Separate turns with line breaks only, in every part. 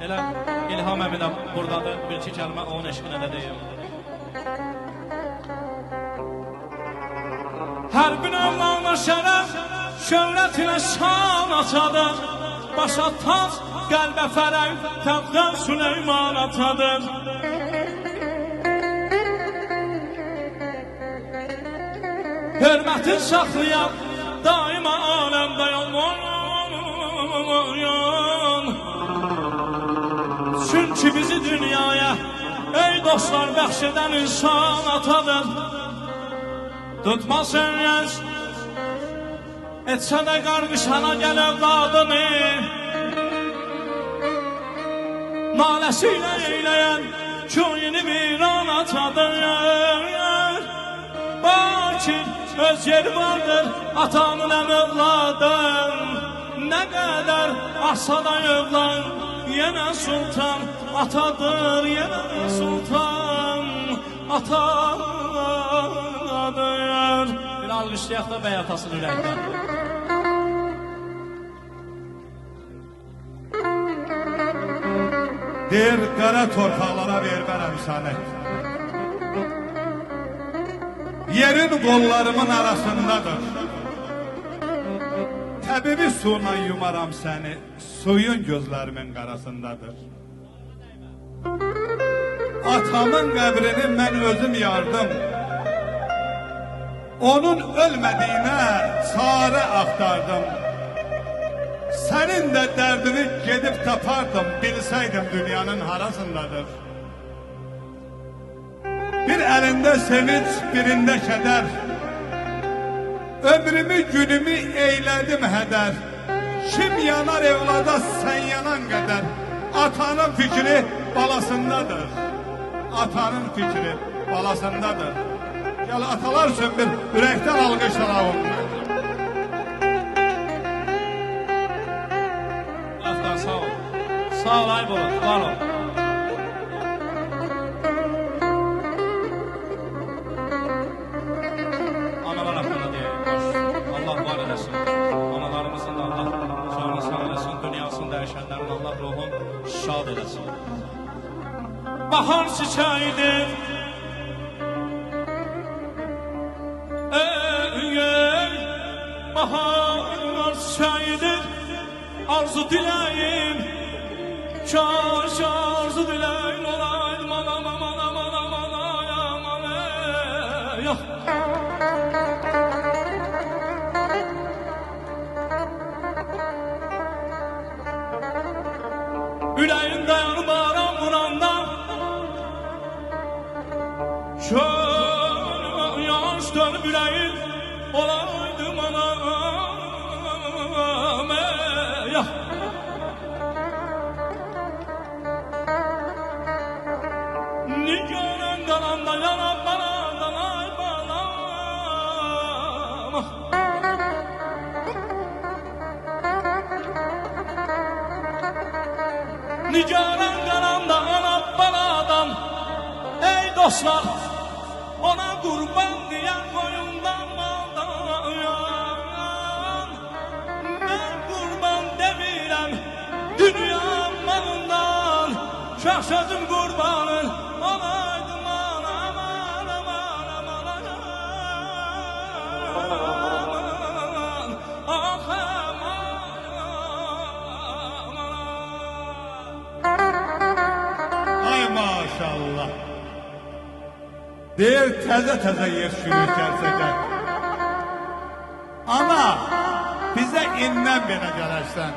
Elə İlham əmi də buradadır, bir-iki kəlmə onun eşqinə də deyim. Hər bir övlana şərəf, şöhrət ilə şan açadır. Başa tac, qəlbə fərəq, təbdən Süleyman atadır. Hörmətin saxlayan, daima aləmdə yan. Çünki bizi dünyaya, ey dostlar, bəxş edən insan atadır. Tutmasın yəz, etsə də qarqışana gəl evladını. Naləsiyle eyləyən, köyünü viran atadır. Bakir, öz yeri vardır, atanın əm evladım. Nə qədər asa da övlan, yenə sultan atadır, yenə sultan atadır. Bir alqışlayaq da bəy atasının ürəkdən.
Deyir, qara torpaqlara vermərəm səni. Yerin qollarımın arasındadır. Təbibi suyla yumaram səni, suyun gözlərimin qarasındadır. Atamın qəbrini mən özüm yardım. Onun ölmədiyinə çarə axtardım. Sənin də dərdini gedib tapardım, bilsəydim dünyanın harasındadır. Bir əlində sevinç, birində kədər. Ömrümü, günümü eylədim hədər. Kim yanar evlada sən yanan qədər. Atanın fikri balasındadır. Atanın fikri balasındadır. Gəl atalar üçün bir ürəkdən alqışlar olun.
Sağ ol. Sağ ol Aybolun, var ol. Analar hakkında deyək, Allah var eləsin. Analarımızın da Allah canını sağ eləsin, dünyasını dəyişənlərin Allah ruhun şad eləsin. Bahar çiçəyidir, bahar çiçəyidir. Arzu diləyim, kaş arzu diləyim olaydım, anam, anam, anam, anam, anam. Ürəyin dayanıb aram vuranda, çöl yaş dönüb ürəyin olaydım, anam. Nigarın qalanda yanab baladan ay balam. Nigarın qalanda yanab baladan, ey dostlar, ona qurban diyen koyundan maldan. Ben qurban demirəm dünya malından, şah sözüm qurbanın olaydım anam, anam, anam, anam. Ah aman,
Ay maşallah. Deyir, təzə yer sürür gərsəkən. Ana, bizə indən belə gələşsən.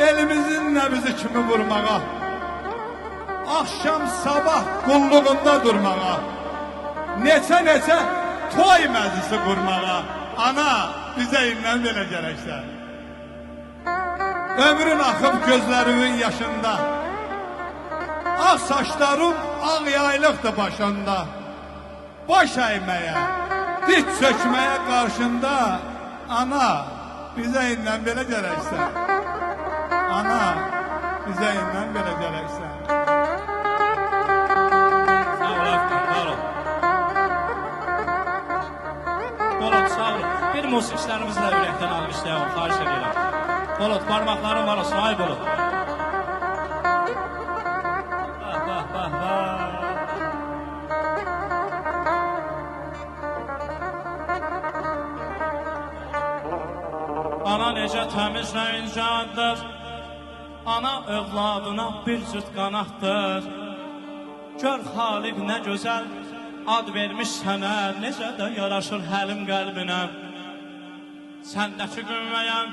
Elimizin nəbizi kimi vurmağa, akşam sabah qulluğunda durmağa, neçə toy məclisi qurmağa. Ana, bizə indən belə gələşsən. Ömrün axıb gözlərimin yaşında, ağ saçlarım ağ yaylıqdır başında. Baş əyməyə, diz çökməyə qarşında, ana, bizə indən belə gələşsən. Ana, bizə indən belə gələşsən.
Sağ ol Afgan, var ol. Var ol, sağ ol. Bir musiqçilərimizlə ürəkdən alqışlayalım, xahiş edirəm. Bulut, parmakların var olsun, ay Bulut. Bah, bah, bah. Ana necə təmiz rəncaddır, ana övladına bir cüt qanatdır. Gör Xaliq nə gözəl ad vermiş sənə, necə də yaraşır həlim qəlbinə. Səndəki qüvvəyəm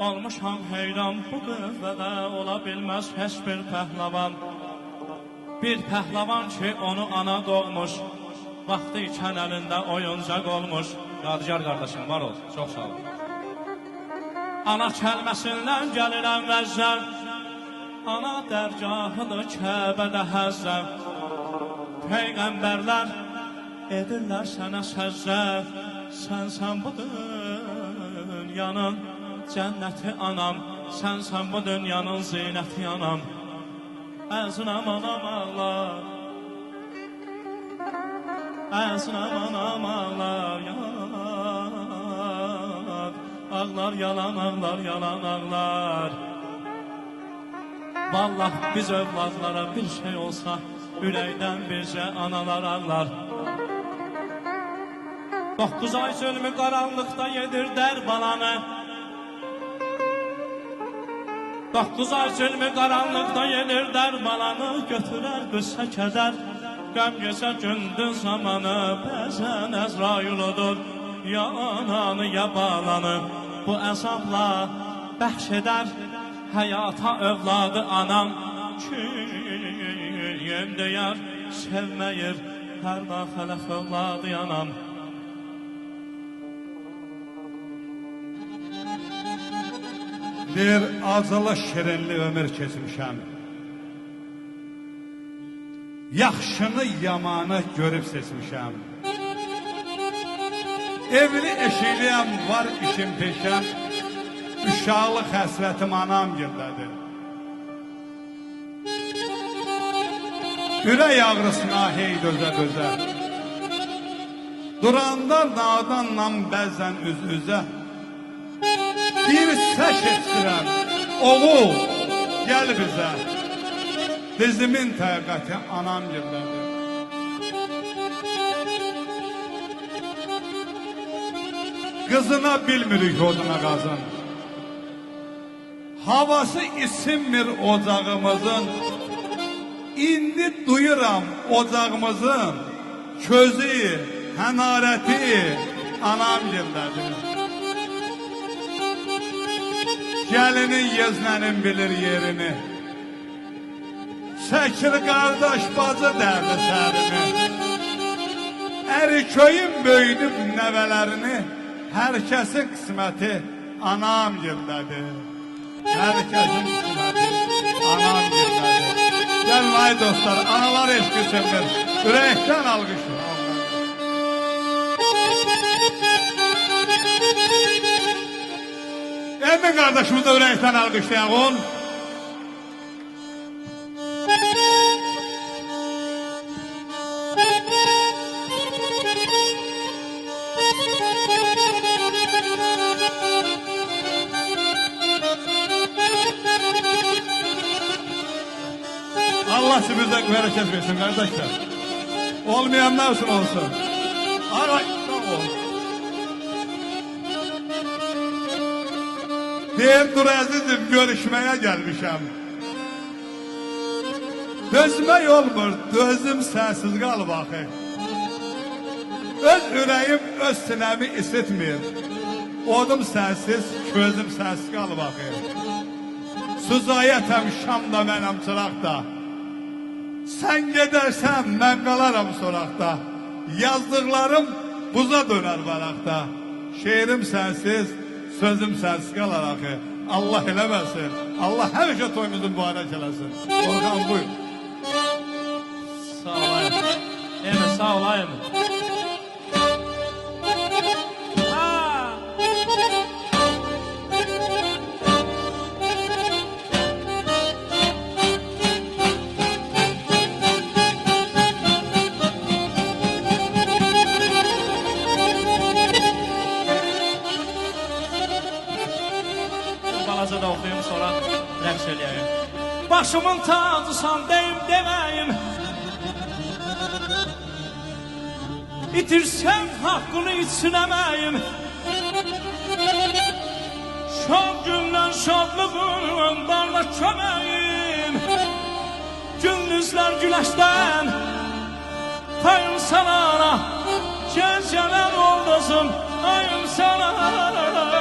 olmuşam heyran, bu qüvvədə ola bilməz heç bir pəhləvan. Bir pəhləvan ki onu ana doğmuş, vaxtı ikən əlində oyuncaq olmuş. Yadigar qardaşım var ol, çox sağ ol. Ana kəlməsindən gəlirəm vəzzər, ana dərgahıdır Kəbədə həzzər. Peyğəmbərlər edirlər sənə səzzə, sənsən bu dünyanın cənnəti anam, sənsən bu dünyanın zinəti anam. Əzinəm anam ağlar, əzinəm anam ağlar, ağlar yalan ağlar, yalan ağlar. Vallah biz övladlara bir şey olsa, ürəkdən bircə analar ağlar. 9 ay zülmü qaranlıqda yedir dər balanı. 9 ay zülmü qaranlıqda yedir dər balanı, götürər qüssə kədər, qəm gecə gündüz zamanı. Bəzən Əzrail odur, ya ananı ya balanı. Bu əzabla bəxş edər həyata övladı anam. Kim deyər sevməyir hər daxələf övladı anam.
Bir acılı şirinli ömür keçmişəm. Yaxşını yamanı görüb seçmişəm. Evli eşiyliyəm, var işim peşəm. Uşaqlıq həsrətim anam gildədir. Ürək ağrısına hey dözə dözə. Duranda nadanla bəzən üz-üzə. Bir səs eşdirəm, oğul gəl bizə. Dizimin təqəti anam gildədir. Qızına bilmirik oduna qazın. Havası isinmir ocağımızın. İndi duyuram ocağımızın közü, hənarəti anam gildədir. Gəlinin yeznənin bilir yerini. Çəkir qardaş bacı dərdi sərini. Əri köyün böyüdüb nəvələrini. Hər kəsin qisməti anam gildədir. Hər kəsin qisməti anam gildədir. Gəlin ay dostlar, analar eşki çəkir. Ürəkdən alqışlar. Emin qardaşımız da ürəkdən alqışlayan ol. Allah sizə bərəkət versin qardaşlar. Olmayanlar üçün olsun. Ay, sağ ol. Deyir dur əzizim, görüşməyə gəlmişəm. Dözmək olmur, dözüm sənsiz qalıb axı. Öz ürəyim, öz sinəmi isitmir. Odum sənsiz, közüm sənsiz qalıb axı. Suzayətəm Şamda mənəm çıraqda. Sən gedərsən, mən qalaram soraqda. Yazdıqlarım buza dönər varaqda. Şeirim sənsiz, sözüm sənsiz qalar axı. Allah eləməsin. Allah həmişə toyumuzun mübarək eləsin. Orhan buyur.
Sağ olayım. Emin sağ olayım. Başımın tacısan deyim demeyim. İtirsen hakkını içsinemeyim. Şad günler şadlığın darla köməyim. Gündüzler güneşten ayım sana, geceler oldasın ayım sana.